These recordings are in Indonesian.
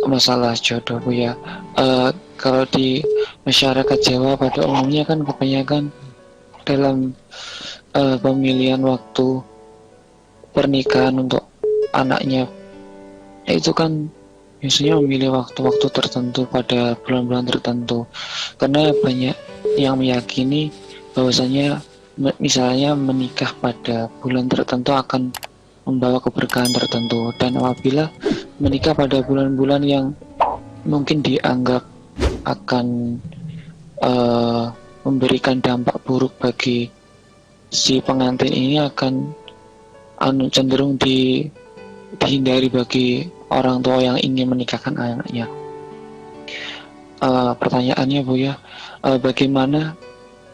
masalah jodoh Bu ya. Kalau di masyarakat Jawa pada umumnya kan kebanyakan dalam pemilihan waktu pernikahan untuk anaknya itu kan biasanya memilih waktu-waktu tertentu pada bulan-bulan tertentu, karena banyak yang meyakini bahwasanya misalnya menikah pada bulan tertentu akan membawa keberkahan tertentu, dan apabila menikah pada bulan-bulan yang mungkin dianggap akan memberikan dampak buruk bagi si pengantin ini akan cenderung dihindari bagi orang tua yang ingin menikahkan anaknya. Pertanyaannya Bu ya, bagaimana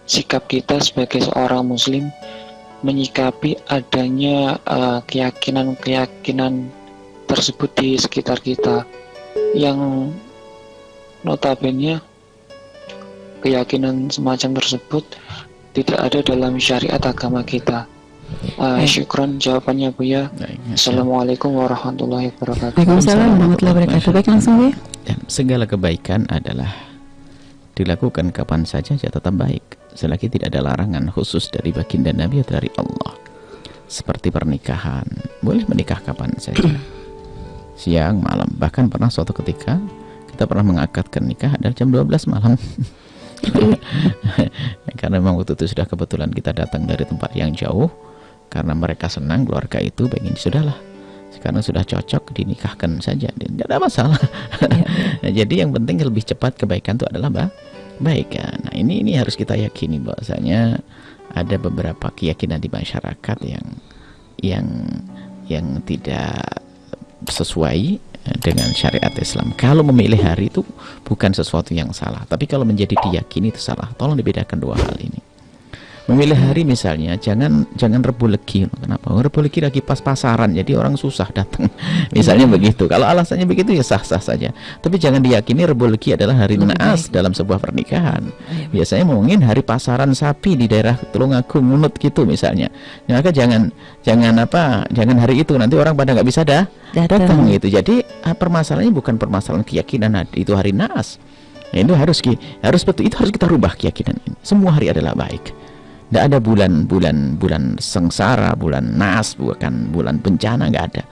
sikap kita sebagai seorang muslim menyikapi adanya keyakinan-keyakinan tersebut di sekitar kita yang notabene keyakinan semacam tersebut tidak ada dalam syariat agama kita. Syukron jawabannya Bu ya. Assalamualaikum warahmatullahi wabarakatuh. Waalaikumsalam warahmatullahi wabarakatuh. Baik, langsung Bu ya. Segala kebaikan adalah dilakukan kapan saja tetap baik, selagi tidak ada larangan khusus dari baginda Nabi atau dari Allah. Seperti pernikahan, boleh menikah kapan saja, siang, malam. Bahkan pernah suatu ketika kita pernah mengakadkan nikah adalah jam 12 malam. Karena memang waktu itu sudah kebetulan kita datang dari tempat yang jauh, karena mereka senang keluarga itu, pengen sudahlah sekarang sudah cocok dinikahkan saja, tidak ada masalah. Nah, jadi yang penting lebih cepat kebaikan itu adalah baik ya. Nah ini harus kita yakini bahwasanya ada beberapa keyakinan di masyarakat yang tidak sesuai dengan syariat Islam. Kalau memilih hari itu bukan sesuatu yang salah, tapi kalau menjadi diyakini itu salah. Tolong dibedakan dua hal ini. Memilih hari misalnya jangan Rebu Legi. Kenapa? Rebu Legi lagi pas pasaran, jadi orang susah datang. Misalnya begitu. Kalau alasannya begitu ya sah-sah saja. Tapi jangan diyakini Rebu Legi adalah hari naas dalam sebuah pernikahan. Biasanya ngomongin hari pasaran sapi di daerah Tulungagung, Ngunut gitu misalnya. Maka jangan hari itu, nanti orang pada nggak bisa datang gitu. Jadi permasalahannya bukan permasalahan keyakinan itu hari naas. Nah, itu harus betul, itu harus kita rubah keyakinan ini. Semua hari adalah baik. Tidak ada bulan sengsara, bulan naas, bukan bulan bencana, nggak ada.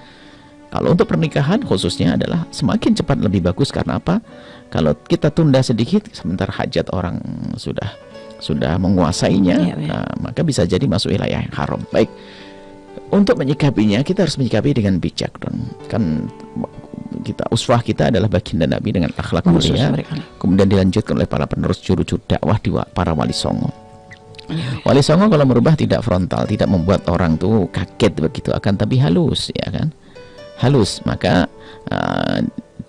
Kalau untuk pernikahan khususnya adalah semakin cepat lebih bagus. Karena apa? Kalau kita tunda sedikit, sementara hajat orang sudah menguasainya, maka bisa jadi masuk wilayah yang haram. Baik, untuk menyikapinya kita harus menyikapi dengan bijak dong. Kan uswah kita adalah baginda Nabi dengan akhlak mulia, kemudian dilanjutkan oleh para penerus juru-juru dakwah para wali songo. Wali songo kalau merubah tidak frontal, tidak membuat orang tuh kaget begitu, akan tapi halus, ya kan? Halus. Maka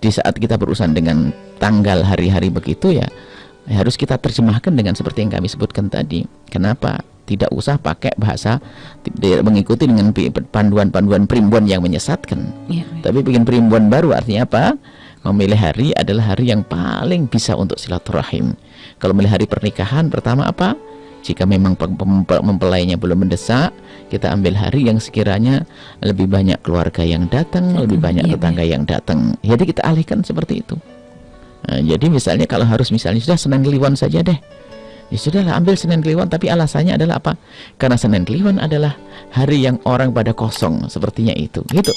di saat kita berurusan dengan tanggal hari-hari begitu ya harus kita terjemahkan dengan seperti yang kami sebutkan tadi. Kenapa? Tidak usah pakai bahasa mengikuti dengan panduan-panduan primbon yang menyesatkan. Tapi bikin primbon baru, artinya apa? Memilih hari adalah hari yang paling bisa untuk silaturahim. Kalau memilih hari pernikahan, pertama apa? Jika memang mempelainya belum mendesak, kita ambil hari yang sekiranya lebih banyak keluarga yang datang, lebih banyak tetangga yang datang. Jadi kita alihkan seperti itu. Nah, jadi misalnya kalau harus misalnya sudah Senin Kliwon saja deh. Ya sudahlah, ambil Senin Kliwon, tapi alasannya adalah apa? Karena Senin Kliwon adalah hari yang orang pada kosong, sepertinya itu. Gitu.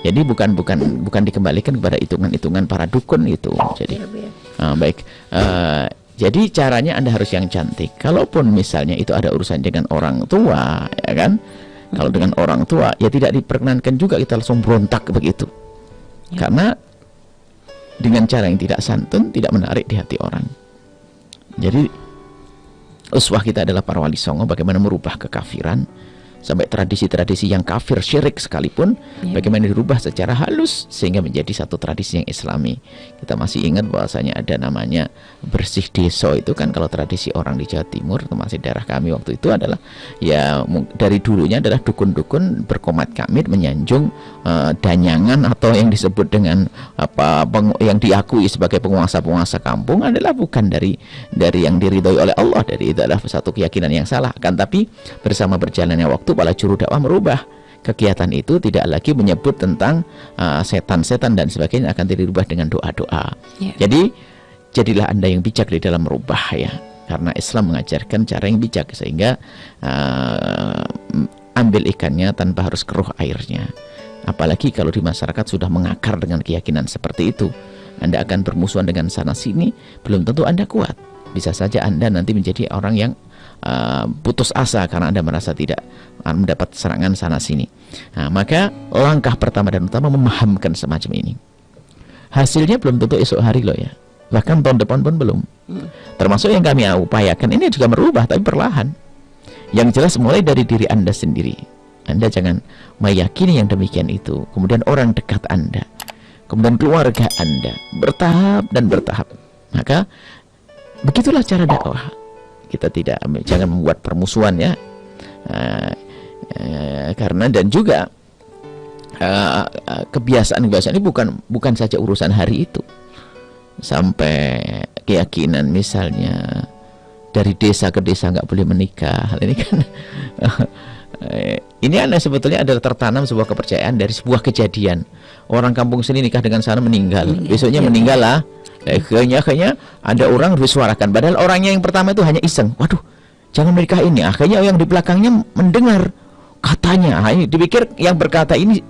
Jadi bukan dikembalikan kepada hitungan-hitungan para dukun itu. Jadi baik. Jadi caranya Anda harus yang cantik. Kalaupun misalnya itu ada urusan dengan orang tua, ya kan? Kalau dengan orang tua, ya tidak diperkenankan juga kita langsung berontak begitu. Karena dengan cara yang tidak santun, tidak menarik di hati orang. Jadi uswah kita adalah para wali songo, bagaimana merubah kekafiran sampai tradisi-tradisi yang kafir syirik sekalipun, bagaimana dirubah secara halus sehingga menjadi satu tradisi yang islami. Kita masih ingat bahwasanya ada namanya bersih deso, itu kan kalau tradisi orang di Jawa Timur, termasuk daerah kami waktu itu adalah ya dari dulunya adalah dukun-dukun berkomat kamit menyanjung danyangan atau yang disebut dengan yang diakui sebagai penguasa-penguasa kampung adalah bukan dari yang diridhoi oleh Allah. Dari itu adalah satu keyakinan yang salah. Kan tapi bersama berjalannya waktu para juru dakwah merubah kegiatan itu tidak lagi menyebut tentang setan-setan dan sebagainya, akan dirubah dengan doa-doa. Jadi jadilah Anda yang bijak di dalam merubah ya, karena Islam mengajarkan cara yang bijak, sehingga ambil ikannya tanpa harus keruh airnya. Apalagi kalau di masyarakat sudah mengakar dengan keyakinan seperti itu, Anda akan bermusuhan dengan sana sini, belum tentu Anda kuat. Bisa saja Anda nanti menjadi orang yang putus asa karena Anda merasa tidak mendapat serangan sana sini. Nah, maka langkah pertama dan utama memahamkan semacam ini. Hasilnya belum tentu esok hari loh ya, bahkan tahun depan pun belum. Termasuk yang kami upayakan ini juga merubah, tapi perlahan. Yang jelas mulai dari diri Anda sendiri. Anda jangan meyakini yang demikian itu, kemudian orang dekat Anda, kemudian keluarga Anda, bertahap dan bertahap. Maka begitulah cara dakwah. Kita jangan membuat permusuhan ya, karena dan juga kebiasaan-kebiasaan ini bukan saja urusan hari itu, sampai keyakinan misalnya dari desa ke desa nggak boleh menikah. Hal ini kan ini sebetulnya adalah tertanam sebuah kepercayaan dari sebuah kejadian. Orang kampung sini nikah dengan sana meninggal, besoknya meninggal lah. Akhirnya ada orang disuarakan, padahal orangnya yang pertama itu hanya iseng, waduh jangan menikah ini. Akhirnya yang di belakangnya mendengar katanya, dipikir yang berkata ini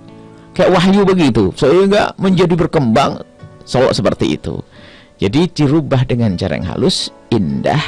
kayak wahyu begitu, sehingga menjadi berkembang seperti itu. Jadi dirubah dengan cara yang halus, indah,